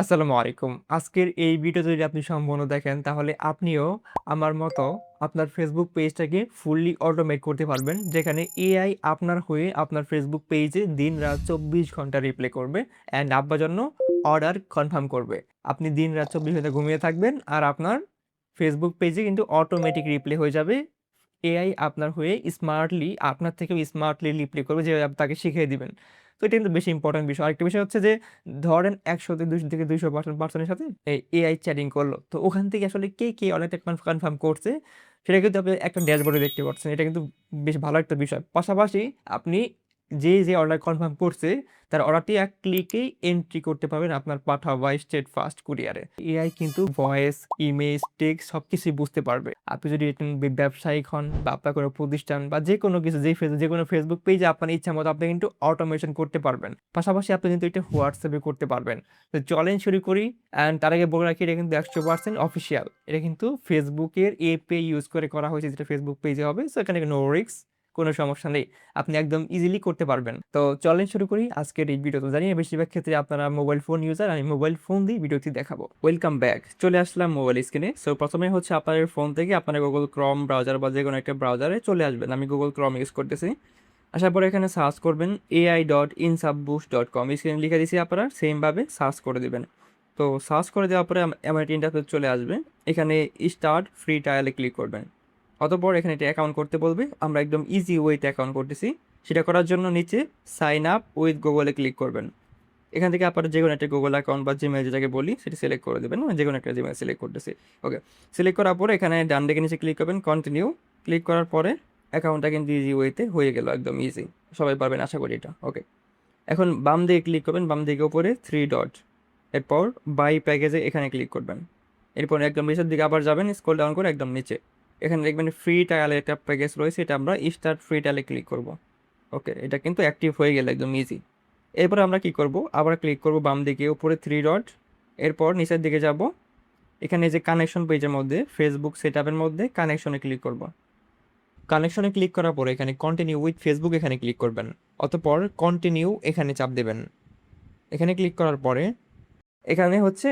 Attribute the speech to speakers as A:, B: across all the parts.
A: আসসালামু আলাইকুম। আজকের এই ভিডিওটা যদি আপনি সম্পূর্ণ দেখেন তাহলে আপনিও আমার মতো আপনার ফেসবুক পেজটাকে ফুললি অটোমেট করতে পারবেন। যেখানে এআই আপনার হয়ে আপনার ফেসবুক পেজে দিন-রাত ২৪ ঘন্টা রিপ্লাই করবে অ্যান্ড আপনার জন্য অর্ডার কনফার্ম করবে। আপনি দিন-রাত ২৪ ঘন্টা ঘুমিয়ে থাকবেন আর আপনার ফেসবুক পেজে কিন্তু অটোমেটিক রিপ্লাই হয়ে যাবে। এআই আপনার হয়ে স্মার্টলি আপনার থেকেও স্মার্টলি রিপ্লাই করবে যেভাবে আপনি তাকে শিখিয়ে দিবেন। তো এটা কিন্তু বেশি ইম্পোর্টেন্ট বিষয়। আরেকটা বিষয় হচ্ছে যে ধরেন ১০০ তে ২০০ থেকে ২০০% পারসনের সাথে এআই চ্যাটিং করলো। তো ওখান থেকে আসলে কে অর্ডারটা কনফার্ম করছে সেটা কিন্তু আপনি একটা ড্যাশবোর্ডে দেখতে পাচ্ছেন। এটা কিন্তু বেশ ভালো একটা বিষয়। পাশাপাশি আপনি যে অর্ডার কনফার্ম করছে তার অর্ডারটি এক ক্লিকেই এন্ট্রি করতে পারবেন আপনার পাঠাওয়া স্টেট ফাস্ট কুরিয়ারে। এআই কিন্তু ভয়েস, ইমেজ, টেক্সট সবকিছুই বুঝতে পারবে। আপনি যদি একজন ব্যবসায়িক হন বা আপনার কোনো প্রতিষ্ঠান বা যেকোনো কিছু যেকোনো ফেসবুক পেজে আপনার ইচ্ছামতো আপনি কিন্তু অটোমেশন করতে পারবেন। পাশাপাশি আপনি কিন্তু এটা WhatsApp এ করতে পারবেন। তো চলেন শুরু করি। অ্যান্ড তার আগে বলে রাখি এটা কিন্তু ১০০% অফিসিয়াল। এটা কিন্তু ফেসবুকের API ইউজ করে করা হয়েছে যেটা ফেসবুক পেজে হবে। সো এখানে নো রিস্ক, কোনো সমস্যা নেই। আপনি একদম ইজিলি করতে পারবেন। তো চলেন শুরু করি আজকের এই ভিডিও। তো জানি বেশিরভাগ ক্ষেত্রে আপনারা মোবাইল ফোন ইউজার, আমি মোবাইল ফোন দিয়ে ভিডিওটি দেখাবো। Welcome back. চলে আসলাম মোবাইল স্ক্রিনে। সো প্রথমে হচ্ছে আপনার ফোন থেকে আপনার Google Chrome ব্রাউজার বা যেকোনো একটা ব্রাউজারে চলে আসবেন। আমি Google Chrome ইউজ করতেছি। আসার পরে এখানে সার্চ করবেন ai.insubboost.com, স্ক্রিনে লিখে দিয়েছি, আপনারা সেমভাবে সার্চ করে দিবেন। তো সার্চ করে দেওয়ার পরে এমন একটা ইন্টারফেস চলে আসবে। এখানে স্টার্ট ফ্রি ট্রায়ালে ক্লিক করবেন। অতঃপর এখানে একটা অ্যাকাউন্ট করতে বলবে। আমরা একদম ইজি ওয়েতে অ্যাকাউন্ট করতেছি। সেটা করার জন্য নিচে সাইন আপ উইথ গুগলে ক্লিক করবেন। এখান থেকে আপনারা যেকোনো একটা গুগল অ্যাকাউন্ট বা জিমেল যেটাকে বলি সেটা সিলেক্ট করে দেবেন। যেকোনো একটা জিমেল সিলেক্ট করতেছি। ওকে, সিলেক্ট করার পরে এখানে ডান দিকে নিচে ক্লিক করবেন, কন্টিনিউ। ক্লিক করার পরে অ্যাকাউন্টটা কিন্তু ইজি ওয়েতে হয়ে গেল, একদম ইজি। সবাই পারবেন আশা করি এটা। ওকে, এখন বাম দিকে ক্লিক করবেন, বাম দিকে উপরে থ্রি ডট, এরপর বাই প্যাকেজে এখানে ক্লিক করবেন। এরপর একদম নিচের দিকে আবার যাবেন, স্ক্রল ডাউন করে একদম নিচে এখানে দেখবেন ফ্রি ট্রায়ালের একটা প্যাকেজ রয়েছে, এটা আমরা স্টার্ট ফ্রি ট্রায়ালে ক্লিক করব। ওকে, এটা কিন্তু অ্যাক্টিভ হয়ে গেল, একদম ইজি। এরপর আমরা কি করব, আবার ক্লিক করব বাম দিকে উপরে থ্রি ডট, এরপর নিচের দিকে যাব। এখানে যে কানেকশন পেজের মধ্যে ফেসবুক সেটআপের মধ্যে কানেকশনে ক্লিক করব। কানেকশনে ক্লিক করার পরে এখানে কন্টিনিউ উইথ ফেসবুক এখানে ক্লিক করবেন। অতঃপর কন্টিনিউ এখানে চাপ দেবেন। এখানে ক্লিক করার পরে এখানে হচ্ছে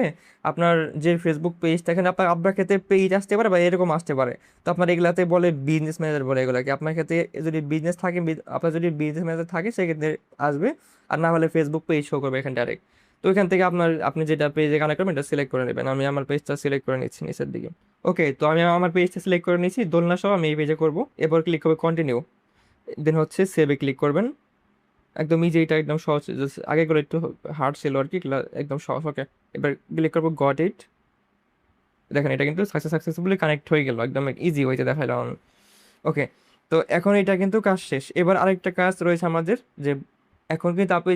A: আপনার যে ফেসবুক পেজটা, এখানে আপনার আপনার ক্ষেত্রে পেজ আসতে পারে বা এরকম আসতে পারে। তো আপনার এগুলাতে বলে বিজনেস ম্যানেজার বলে এগুলাকে। আপনার ক্ষেত্রে যদি বিজনেস থাকে, আপনার যদি বিজনেস ম্যানেজার থাকে সেক্ষেত্রে আসবে, আর না হলে ফেসবুক পেজ শো করবে এখানে ডাইরেক্ট। তো এখান থেকে আপনি যেটা পেজে কানেক্ট করবেন এটা সিলেক্ট করে নেবেন। আমি আমার পেজটা সিলেক্ট করে নিচ্ছি নিচের দিকে। ওকে, তো আমি আমার পেজটা সিলেক্ট করে নিয়েছি, দোলনা সহ আমি এই পেজে করবো। এরপর ক্লিক করবে কন্টিনিউ, দেন হচ্ছে সেভে ক্লিক করবেন। একদম ইজি, এটা একদম সহজ। আগে করে একটু হার্ড ছিল আর কি, এগুলা একদম সহজ। ওকে, এবার ক্লিক করবো গট ইট। দেখেন এটা কিন্তু সাকসেসফুলি কানেক্ট হয়ে গেল, একদম ইজি হয়েছে দেখাইলাম। ওকে, তো এখন এটা কিন্তু কাজ শেষ। এবার আরেকটা কাজ রয়েছে আমাদের, যে এখন কিন্তু আপনি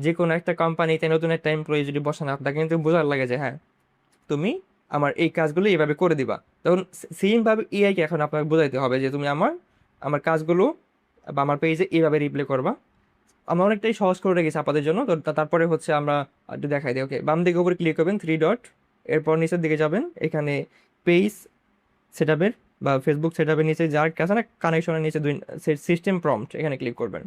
A: যে কোনো একটা কোম্পানিতে নতুন একটা এমপ্লয়ি যদি বসান, আপনাকে কিন্তু বোঝার লাগে যে হ্যাঁ তুমি আমার এই কাজগুলো এইভাবে করে দিবা। তখন সেম ভাবে এআইকে এখন আপনাকে বোঝাইতে হবে যে তুমি আমার আমার কাজগুলো বা আমার পেজে এইভাবে রিপ্লে করবা। আমরা অনেকটাই সহজ করে রেখেছি আপনাদের জন্য। তো তারপরে হচ্ছে আমরা একটু দেখাই দিই। ওকে, বাম দিকে উপরে ক্লিক করবেন থ্রি ডট, এরপর নিচের দিকে যাবেন। এখানে পেজ সেটআপের বা ফেসবুক সেটআপের নিচে যার কাছে না কানেকশনের নিচে দুই সিস্টেম প্রম্পট এখানে ক্লিক করবেন।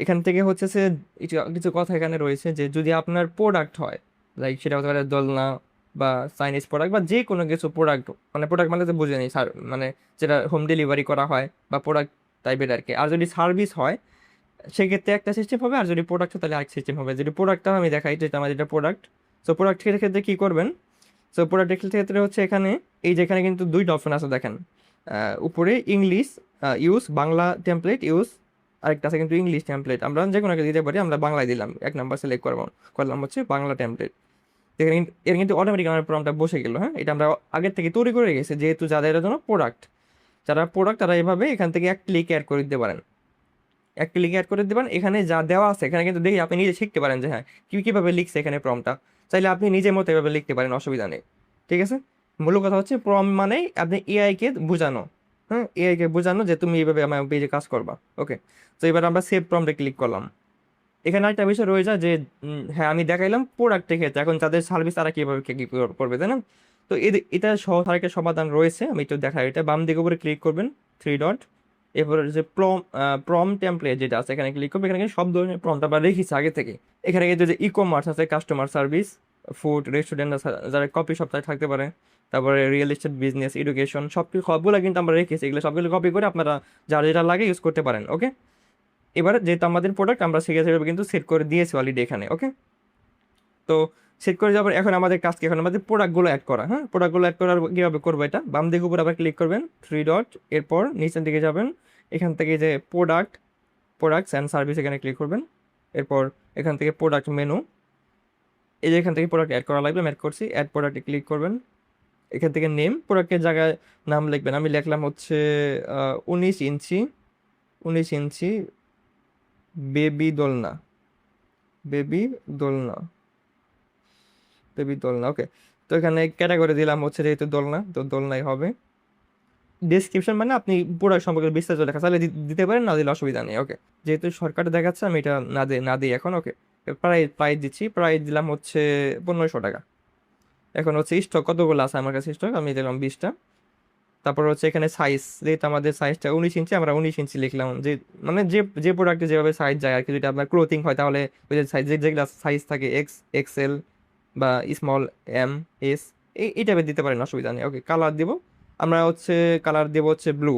A: এখান থেকে হচ্ছে যে কিছু কিছু কথা এখানে রয়েছে, যে যদি আপনার প্রোডাক্ট হয়, লাইক সেটা হতে পারে দোলনা বা চাইনিজ প্রোডাক্ট বা যে কোনো কিছু প্রোডাক্ট, মানে প্রোডাক্ট মানে তো বুঝে নিই স্যার, মানে যেটা হোম ডেলিভারি করা হয় বা প্রোডাক্ট টাইপের আর কি। আর যদি সার্ভিস হয় সেক্ষেত্রে একটা সিস্টেম হবে, আর যদি প্রোডাক্ট হয় তাহলে আরেক সিস্টেম হবে। যদি প্রোডাক্টটা আমি দেখাই, যেটা আমার যেটা প্রোডাক্ট। সো প্রোডাক্টের ক্ষেত্রে কী করবেন, সো প্রোডাক্টের ক্ষেত্রে হচ্ছে এখানে এই যেখানে কিন্তু দুইটা অপশন আছে দেখেন। উপরে English use, Bangla template use, আরেকটা আছে কিন্তু ইংলিশ টেমপ্লেট। আমরা যে কোনো একটা দিতে পারি, আমরা বাংলায় দিলাম, এক নাম্বার সিলেক্ট করলাম হচ্ছে বাংলা টেমপ্লেট। এখানে কিন্তু এর কিন্তু অটোমেটিক আমার প্রোগ্রামটা বসে গেল। হ্যাঁ, এটা আমরা আগের থেকে তৈরি করে রেখেছি, যেহেতু যাদের জন্য প্রোডাক্ট, যারা প্রোডাক্ট তারা এভাবে এখান থেকে এক ক্লিক অ্যাড করে দিতে পারেন। এক ক্লিক অ্যাড করে দেবেন। এখানে যা দেওয়া আছে এখানে কিন্তু দেখি আপনি নিজে শিখতে পারেন যে হ্যাঁ কীভাবে লিখছে এখানে প্রম্পটটা। চাইলে আপনি নিজের মতো এভাবে লিখতে পারেন, অসুবিধা নেই। ঠিক আছে, মূল কথা হচ্ছে প্রম্পট মানেই আপনি এআইকে বোঝানো। হ্যাঁ, এআইকে বোঝানো যে তুমি এইভাবে আমার পেজে কাজ করবা। ওকে, তো এবার আমরা সেভ প্রম্পটে ক্লিক করলাম। এখানে একটা বিষয় রয়ে যায় যে হ্যাঁ আমি দেখাইলাম প্রোডাক্টের ক্ষেত্রে, এখন তাদের সার্ভিস তারা কীভাবে কি করবে, তাই না? তো এটা সহজ আরেকটা সমাধান রয়েছে, আমি একটু দেখাই। এটা বাম দিকে উপরে ক্লিক করবেন থ্রি ডট, এরপর যে প্রম টেমপ্লেট যেটা আছে এখানে ক্লিক করবে, এখানে কিন্তু সব ধরনের প্রম্পট আমরা রেখেছি আগে থেকে। এখানে কিন্তু যে ই কমার্স আছে, কাস্টমার সার্ভিস, ফুড, রেস্টুরেন্ট যারা কপি সপ্তাহে থাকতে পারে, তারপরে রিয়েল এস্টেট, বিজনেস, এডুকেশন, সবগুলো কিন্তু আমরা রেখেছি। এগুলো সবগুলো কপি করে আপনারা যার যেটা লাগে ইউজ করতে পারেন। ওকে, এবার যেহেতু আমাদের প্রোডাক্ট আমরা সেভাবে কিন্তু সেট করে দিয়েছি অলরেডি এখানে। ওকে, তো সেট করে যাবার এখন আমাদের কাজ কি, এখন আমাদের প্রোডাক্টগুলো অ্যাড করা। হ্যাঁ, প্রোডাক্টগুলো অ্যাড করার কীভাবে করবো, এটা বাম দিকে উপর আবার ক্লিক করবেন, 3 ডট, এরপর নিচের দিকে যাবেন, এখান থেকে যে প্রোডাক্টস অ্যান্ড সার্ভিস এখানে ক্লিক করবেন। এরপর এখান থেকে প্রোডাক্ট মেনু, এই যে এখান থেকে প্রোডাক্ট অ্যাড করা লাগবে, আমি অ্যাড করছি, অ্যাড প্রোডাক্টে ক্লিক করবেন। এখান থেকে নেম, প্রোডাক্টের জায়গায় নাম লিখবেন, আমি লিখলাম হচ্ছে 19 ইঞ্চি, 19 ইঞ্চি বেবি দোলনা, বেবি দোলনা, বেবি দোলনা। ওকে, তো এখানে ক্যাটাগরি দিলাম হচ্ছে যেহেতু দোলনা, তো দোলনাই হবে। ডেসক্রিপশন মানে আপনি প্রোডাক্ট সম্পর্কে বিস্তারিত লেখা চাইলে দিতে পারেন, না দিলে অসুবিধা নেই। ওকে, যেহেতু শর্টকাটে দেখাচ্ছে আমি এটা না দিই এখন। ওকে, প্রাইস দিচ্ছি, প্রাইস দিলাম হচ্ছে 1500 টাকা। এখন হচ্ছে স্টক কতগুলো আছে আমার কাছে, স্টক আমি দিলাম 20টা। তারপর হচ্ছে এখানে সাইজ, যেহেতু আমাদের সাইজটা 19 ইঞ্চি, আমরা 19 ইঞ্চি লিখলাম। যে মানে যে প্রোডাক্টে যেভাবে সাইজ যায় আর কি, যদি আপনার ক্লোথিং হয় তাহলে ওই যে সাইজ, যেগুলো সাইজ থাকে এক্স, এক্সেল বা স্মল, এম, এস, এই টাইপের দিতে পারেন, অসুবিধা নেই। ওকে, কালার দিব, আমরা হচ্ছে কালার দেবো হচ্ছে ব্লু,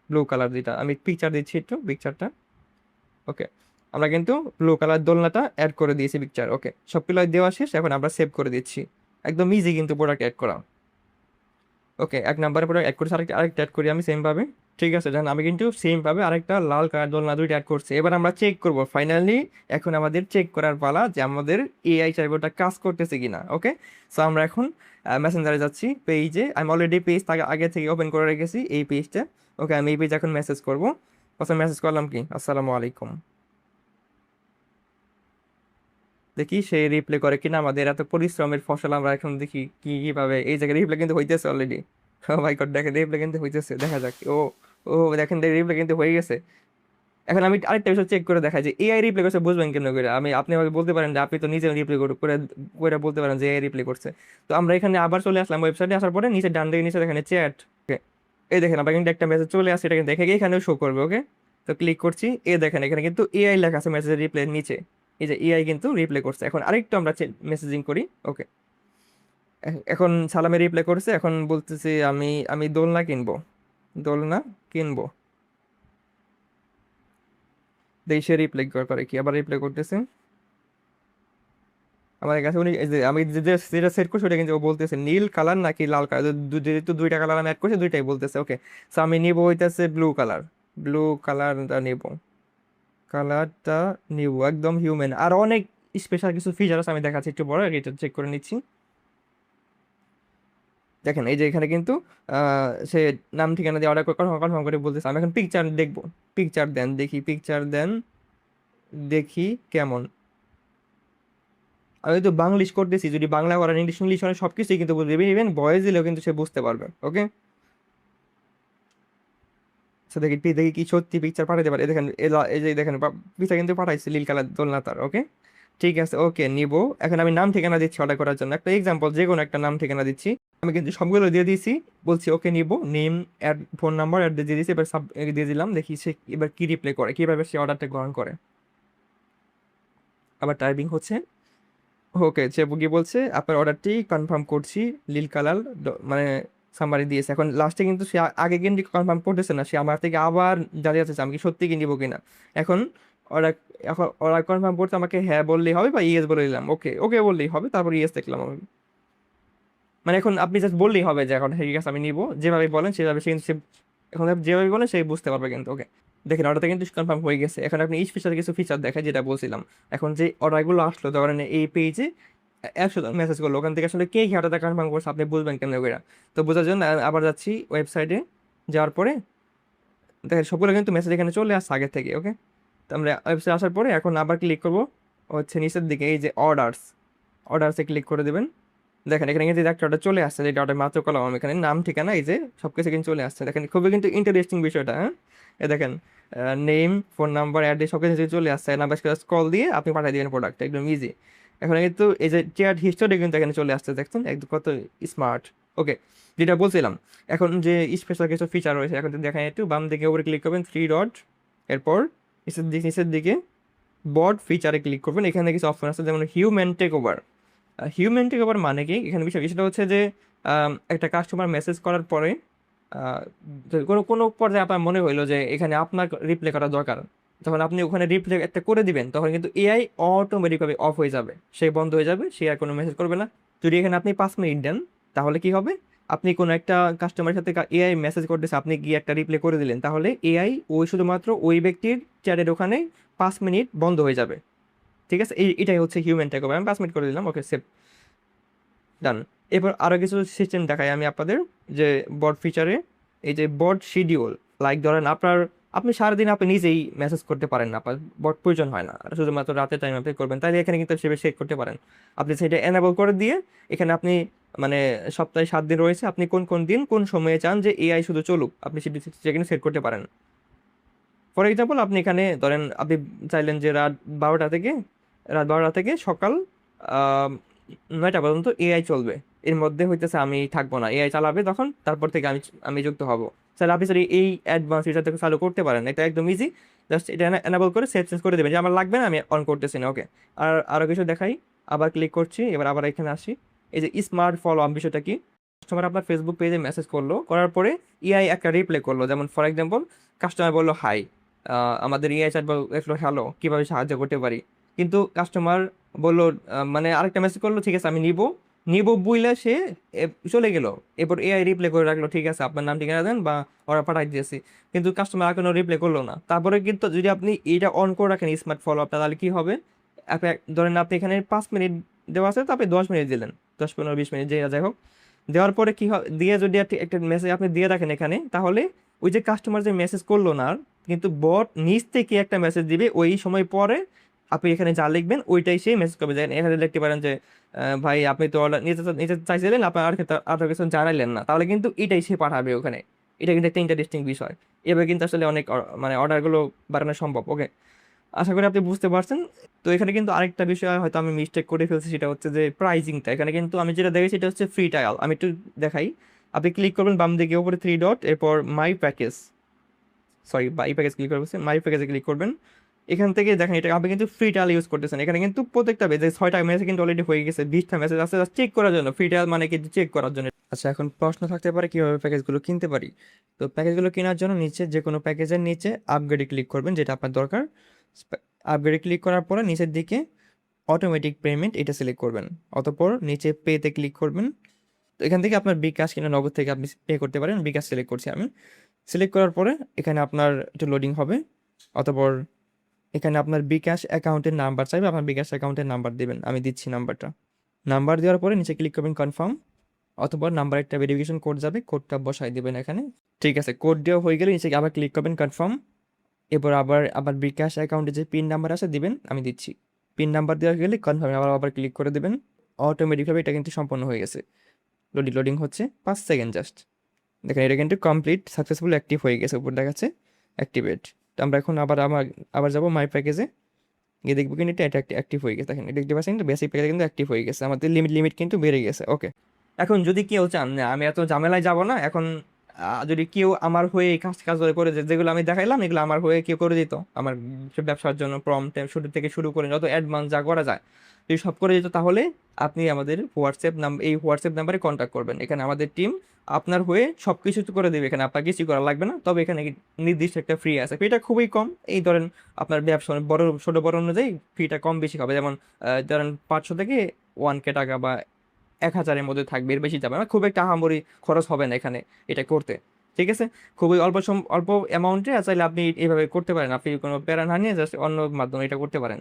A: ব্লু কালার, যেটা আমি পিকচার দিচ্ছি একটু, পিকচারটা। ওকে, আমরা কিন্তু ব্লু কালার দোলনাটা অ্যাড করে দিয়েছি পিকচার। ওকে, সবগুলো দেওয়া শেষ, এখন আমরা সেভ করে দিচ্ছি। একদম ইজি কিন্তু প্রোডাক্ট অ্যাড করা। ওকে, 1 নম্বরে প্রোডাক্ট অ্যাড করেছি, আরেকটা অ্যাড করি আমি সেম ভাবে। ঠিক আছে, জান আমি কিন্তু সেম ভাবে আরেকটা লাল কালার দোলনা দুইটা অ্যাড করছি। এবার আমরা চেক করব ফাইনালি, এখন আমাদের চেক করার পালা যে আমাদের এআই চাইবোটা কাজ করতেছে কিনা। ওকে, সো আমরা এখন মেসেঞ্জারে যাচ্ছি, পেজে আমি অলরেডি পেজ আগে থেকে ওপেন করে রেখেছি এই পেজটা। ওকে, আমি এই পেজ এখন মেসেজ করব। প্রথমে মেসেজ করলাম কি, আসসালামু আলাইকুম, দেখি সে রিপ্লাই করে কিনা। আমাদের এত পরিশ্রমের ফসল আমরা এখন দেখি কিভাবে এই জায়গায় রিপ্লাই কিন্তু হইতেছে অলরেডি। ও মাই গড, দেখেন রিপ্লাই কিন্তু হইতেছে, দেখা যাক। ও ও দেখেন রিপ্লাই কিন্তু হয়ে গেছে। এখন আমি আরেকটা বিষয় চেক করে দেখা যে এআই রিপ্লাই করছে, বুঝবেন কেন করে। আপনি আমাকে বলতে পারেন যে আপনি তো নিজে রিপ্লাই করে করে বলতে পারেন যে এআই রিপ্লাই করছে। তো আমরা এখানে আবার চলে আসলাম ওয়েবসাইটে, আসার পরে নিচে ডান দিকে নিচে দেখেন চ্যাট। ওকে, এই দেখেন আবার কিন্তু একটা মেসেজ চলে আসছে, এটা কিন্তু দেখে এখানেও শো করবে। ওকে, তো ক্লিক করছি, দেখেন এখানে কিন্তু এআই লেখা আছে মেসেজের রিপ্লাই নিচে। এই যে এআই কিন্তু রিপ্লাই করছে। এখন আরেকটু আমরা মেসেজিং করি। ওকে, এখন সালামে রিপ্লাই করছে, এখন বলতেছি আমি আমি দোলনা কিনবো, দোলনা কিনবো। দেখি সে রিপ্লাই করে কি, আবার রিপ্লাই করতেছে আমার কাছে। উনি এই যে আমি যেটা সেট করছি ওটা কিন্তু ও বলতেছে নীল কালার নাকি লাল কালার, যেহেতু দুইটা কালার আমি অ্যাড করছি, দুইটাই বলতেছে। ওকে, সো আমি নিবো হইতেছে ব্লু কালার, ব্লু কালারটা নিব, কালারটা নিব একদম হিউম্যান। আর অনেক স্পেশাল কিছু ফিচার আছে, আমি দেখাচ্ছি একটু বড়, এটা চেক করে নিচ্ছি। দেখেন এই যে এখানে কিন্তু সে নাম ঠিকানা দিয়ে অর্ডার কনফার্ম করে বলতেছে। আমি এখন পিকচার দেখবো, পিকচার দেন দেখি, পিকচার দেন দেখি কেমন। আমি তো বাংলিশ করতেছি, যদি বাংলা করেন, ইংলিশ ইংলিশ করেন, সব কিছুই কিন্তু বুঝবে, ইভেন ভয়েস দিলেও কিন্তু সে বুঝতে পারবে। ওকে, সে দেখি দেখি কি সত্যি পিকচার পাঠাতে পারে। দেখেন এই যে দেখেন পিকচার কিন্তু পাঠাইছে, নীল কালার দোলনা তার। ওকে, ঠিক আছে, ওকে নিব। এখন আমি নাম ঠিকানা দিচ্ছি অর্ডার করার জন্য, একটা এক্সাম্পল যে কোনো একটা নাম ঠিকানা দিচ্ছি। আমি কিন্তু সবগুলো দিয়ে দিয়েছি, বলছি ওকে নিব, name, add, phone number add দিয়ে দিয়েছি। এবার সব দিয়ে দিলাম, দেখি সে এবার কি রিপ্লাই করে, কিভাবে সে অর্ডারটা গ্রহণ করে। আবার টাইপিং হচ্ছে। ওকে, সে কি বলছে, আপনার অর্ডারটি কনফার্ম করছি, নীল কালার, মানে সামারি দিয়েছে। এখন লাস্টে কিন্তু সে আগে কিন্তু কনফার্ম করতেছে না, সে আমার থেকে আবার জানতে যাচ্ছে আমি কি সত্যি কিনবো কিনা। এখন অর্ডার, এখন অর্ডার কনফার্ম করতে আমাকে হ্যাঁ বললেই হবে বা ইয়েস বলে দিলাম। ওকে, ওকে বললেই হবে, তারপর ইয়েস দেখলাম আমি। মানে এখন আপনি জাস্ট বললেই হবে যে এখন ঠিক আছে আমি নিবো, যেভাবে বলেন সেভাবে সে কিন্তু এখন আপনি যেভাবে বলেন সে বুঝতে পারবে কিন্তু। ওকে, দেখেন অর্ডারটা কিন্তু কনফার্ম হয়ে গেছে। এখন আপনি এই স্পেশাল কিছু ফিচার দেখায় যেটা বলছিলাম। এখন যে অর্ডারগুলো আসলো ধরেন এই পেজে 100 জন মেসেজ করলো, ওখান থেকে আসলে কে কি অর্ডারটা কনফার্ম করছে আপনি বুঝবেন কেন করে। তো বোঝার জন্য আবার যাচ্ছি ওয়েবসাইটে, যাওয়ার পরে দেখেন সবগুলো কিন্তু মেসেজ এখানে চলে আসছে আগে থেকে। ওকে, তো আমরা ওয়েবসাইট আসার পরে এখন আবার ক্লিক করবো হচ্ছে নিচের দিকে, এই যে অর্ডারসে ক্লিক করে দেবেন। দেখেন এখানে কিন্তু একটা অর্ডার চলে আসছে, যেটা অর্ডার মাত্র করলাম আমি, এখানে নাম ঠিকানা এই যে সব কিছু কিন্তু চলে আসছে। দেখেন খুবই কিন্তু ইন্টারেস্টিং বিষয়টা। হ্যাঁ, এ দেখেন নেম, ফোন নাম্বার, অ্যাড্রেস সব কিছু চলে আসছে, নাম্বার কল দিয়ে আপনি পাঠিয়ে দিবেন প্রোডাক্ট, একদম ইজি। এখন কিন্তু এই যে চ্যাট হিস্টোরি কিন্তু এখানে চলে আসছে, দেখছেন একদম কত স্মার্ট। ওকে, যেটা বলছিলাম, এখন যে স্পেশাল কিছু ফিচার রয়েছে এখন দেখাই একটু। বাম দিকে উপরে ক্লিক করবেন, থ্রি ডট, এরপর নিচের দিকে বট ফিচারে ক্লিক করবেন। এখানে কিছু অপশন আছে যেমন human take over. Human take over মানে কি, এখানে বিষয়টা হচ্ছে যে একটা কাস্টমার মেসেজ করার পরে কোনো কোনো পর্যায়ে আপনার মনে হইলো যে এখানে আপনার রিপ্লাই করা দরকার, যখন আপনি ওখানে রিপ্লাই একটা করে দিবেন তখন কিন্তু এআই অটোমেটিকভাবে অফ হয়ে যাবে, সে বন্ধ হয়ে যাবে, সে আর কোনো মেসেজ করবে না। যদি এখানে আপনি 5 মিনিট দেন তাহলে কি হবে, আপনি কোনো একটা কাস্টমারের সাথে এআই মেসেজ করতেছে, আপনি গিয়ে একটা রিপ্লাই করে দিলেন, তাহলে এআই ওই শুধুমাত্র ওই ব্যক্তির চ্যাটের ওখানে 5 মিনিট বন্ধ হয়ে যাবে। ঠিক আছে, এটাই হচ্ছে হিউম্যান টেক ওভার। আমি 5 মিনিট করে দিলাম, ওকে সেভ, ডান। এবার আরও কিছু সিস্টেম দেখাই আমি আপনাদের, যে বট ফিচারে এই যে বট শিডিউল, লাইক ধরেন আপনি সারাদিন আপনি নিজেই মেসেজ করতে পারেন না, আপনার বট প্রয়োজন হয় না, আর শুধুমাত্র রাতের টাইম আপনি করবেন, তাহলে এখানে কিন্তু সেভাবে সেট করতে পারেন। আপনি সেটা এনাবল করে দিয়ে এখানে আপনি মানে সপ্তাহে 7 দিন রয়েছে, আপনি কোন কোন দিন কোন সময়ে চান যে এআই শুধু চলুক, আপনি সেখানে সেট করতে পারেন। ফর এক্সাম্পল আপনি এখানে ধরেন আপনি চাইলেন যে রাত 12টা থেকে সকাল 9টা পর্যন্ত এআই চলবে, এর মধ্যে হইতেছে আমি থাকবো না, এআই চালাবে তখন, তারপর থেকে আমি আমি যুক্ত হব। স্যার আপনি স্যার এই অ্যাডভান্স এটা থেকে চালু করতে পারেন, এটা একদম ইজি। জাস্ট এটা এনাবল করে সেভ চেঞ্জ করে দেবেন যে আমার লাগবে না, আমি অন করতেছি না, ওকে। আর আরও কিছু দেখাই, আবার ক্লিক করছি, এবার আবার এখানে আসি। এই যে স্মার্ট ফলো আপ বিষয়টা কি, কাস্টমার আপনার ফেসবুক পেজে মেসেজ করলো, করার পরে এআই একটা রিপ্লাই করলো, যেমন ফর এক্সাম্পল কাস্টমার বললো হাই, আমাদের এআই চ্যাট দেখলো হ্যালো, কীভাবে সাহায্য করতে পারি। কিন্তু কাস্টমার বললো মানে আরেকটা মেসেজ করলো, ঠিক আছে আমি নিব নিব বুইলা সে চলে গেল। এরপর এআই রিপ্লাই করে রাখলো, ঠিক আছে আপনার নাম ঠিকানা দেন বা ওরা পাঠাই দিয়েছি, কিন্তু কাস্টমার আর কোনো রিপ্লাই করলো না। তারপরে কিন্তু যদি আপনি এটা অন করে রাখেন স্মার্ট ফলো আপটা, তাহলে কি হবে, ধরেন আপনি এখানে 5 মিনিট দেওয়া আছে, তো আপনি 10 মিনিট দিলেন, 10, 15, 20 মিনিট যে যাই হোক, দেওয়ার পরে কি দিয়ে যদি একটা মেসেজ আপনি দিয়ে রাখেন এখানে, তাহলে ওই যে কাস্টমার যে মেসেজ করলো না, কিন্তু বট নিচ থেকে একটা মেসেজ দিবে ওই সময় পরে, আপনি এখানে যা লিখবেন ওইটাই সে মেসেজ করবে। যেন এখানে লিখতে পারেন যে ভাই আপনি তো অর্ডার নিতে নিতে চাইছিলেন, আপনার আর কিছু জানাইলেন না, তাহলে কিন্তু এটাই সে পাঠাবে ওখানে। এটা কিন্তু একটা ইন্টারেস্টিং বিষয়। এভাবে কিন্তু আসলে অনেক মানে অর্ডারগুলো বাড়ানো সম্ভব, ওকে। আশা করি আপনি বুঝতে পারছেন। তো এখানে কিন্তু আরেকটা বিষয় হয়তো আমি মিস্টেক করে ফেলছি, সেটা হচ্ছে যে প্রাইজিংটা। এখানে কিন্তু আমি যেটা দেখি সেটা হচ্ছে ফ্রি ট্রায়াল, আমি একটু দেখাই। আপনি ক্লিক করবেন বাম দিকে উপরে থ্রি ডট, এরপর my package, sorry buy package click করবেন, মাই প্যাকেজে ক্লিক করবেন। এখান থেকে দেখেন এটা আপনি কিন্তু ফ্রি ট্রায়াল ইউজ করতেছেন। এখানে কিন্তু প্রত্যেকটা যে 6টা মেসেজ কিন্তু অলরেডি হয়ে গেছে, 20টা মেসেজ আছে চেক করার জন্য। ফ্রি ট্রায়াল মানে কিন্তু চেক করার জন্য। আচ্ছা, এখন প্রশ্ন থাকতে পারে কিভাবে প্যাকেজগুলো কিনতে পারি। তো প্যাকেজগুলো কেনার জন্য নিচে যে কোনো প্যাকেজের নিচে আপগ্রেডে ক্লিক করবেন, যেটা আপনার দরকার। আপগ্রেডে ক্লিক করার পরে নিচের দিকে অটোমেটিক পেমেন্ট এটা সিলেক্ট করবেন, অতঃপর নিচে পেতে ক্লিক করবেন। তো এখান থেকে আপনার বিকাশ কিনা নগদ থেকে আপনি পে করতে পারেন, বিকাশ সিলেক্ট করছি আমি। সিলেক্ট করার পরে এখানে আপনার একটু লোডিং হবে, অতঃপর এখানে আপনার বিকাশ অ্যাকাউন্টের নাম্বার চাইবে, আপনার বিকাশ অ্যাকাউন্টের নাম্বার দেবেন, আমি দিচ্ছি নাম্বারটা। নাম্বার দেওয়ার পরে নিচে ক্লিক করবেন কনফার্ম, অথবা নাম্বার একটা ভেরিফিকেশন কোড যাবে, কোডটা বসাই দেবেন এখানে। ঠিক আছে, কোড দেওয়া হয়ে গেলে নিচে আবার ক্লিক করবেন কনফার্ম। এরপর আবার বিকাশ অ্যাকাউন্টে যে পিন নাম্বার আছে দিবেন, আমি দিচ্ছি। পিন নাম্বার দেওয়া গেলে কনফার্ম আবার ক্লিক করে দেবেন। অটোমেটিকভাবে এটা কিন্তু সম্পন্ন হয়ে গেছে। লোডিং হচ্ছে 5 সেকেন্ড জাস্ট। দেখেন এটা কিন্তু কমপ্লিট সাকসেসফুল অ্যাক্টিভ হয়ে গেছে, উপর দেখাচ্ছে অ্যাক্টিভেট। তো আমরা এখন আবার যাবো মাই প্যাকেজে, গিয়ে দেখবো কিন্তু এটা অ্যাক্টিভ হয়ে গেছে। দেখেন এটা দেখতে পাচ্ছেন কিন্তু বেসিক প্যাকেজ কিন্তু অ্যাক্টিভ হয়ে গেছে, আমাদের লিমিট কিন্তু বেড়ে গেছে, ওকে। এখন যদি কেউ চান যে আমি এত ঝামেলায় যাব না, এখন যদি কেউ আমার হয়ে এই কাজ করে যেগুলো আমি দেখাইলাম এগুলো আমার হয়ে কেউ করে দিত, আমার ব্যবসার জন্য প্রম্পট শুরু থেকে শুরু করে যত অ্যাডভান্স যা করা যায় যদি সব করে দিত, তাহলে আপনি আমাদের হোয়াটসঅ্যাপ নাম্বারে কন্ট্যাক্ট করবেন। এখানে আমাদের টিম আপনার হয়ে সব কিছু করে দেবে, এখানে আপনার কিছু করা লাগবে না। তবে এখানে নির্দিষ্ট একটা ফ্রি আছে, ফিটা খুবই কম। এই ধরেন আপনার ব্যবসা ছোটো বড় অনুযায়ী ফিটা কম বেশি হবে, যেমন ধরেন 500 থেকে 1K টাকা বা 1000-এর মধ্যে থাকবে, এর বেশি যাবে না, খুব একটা আহামরি খরচ হবে না এখানে এটা করতে। ঠিক আছে, খুবই অল্প অ্যামাউন্টে চাইলে আপনি এইভাবে করতে পারেন, আপনি কোনো প্যারা না নিয়ে জাস্ট অন্য মাধ্যমে এটা করতে পারেন।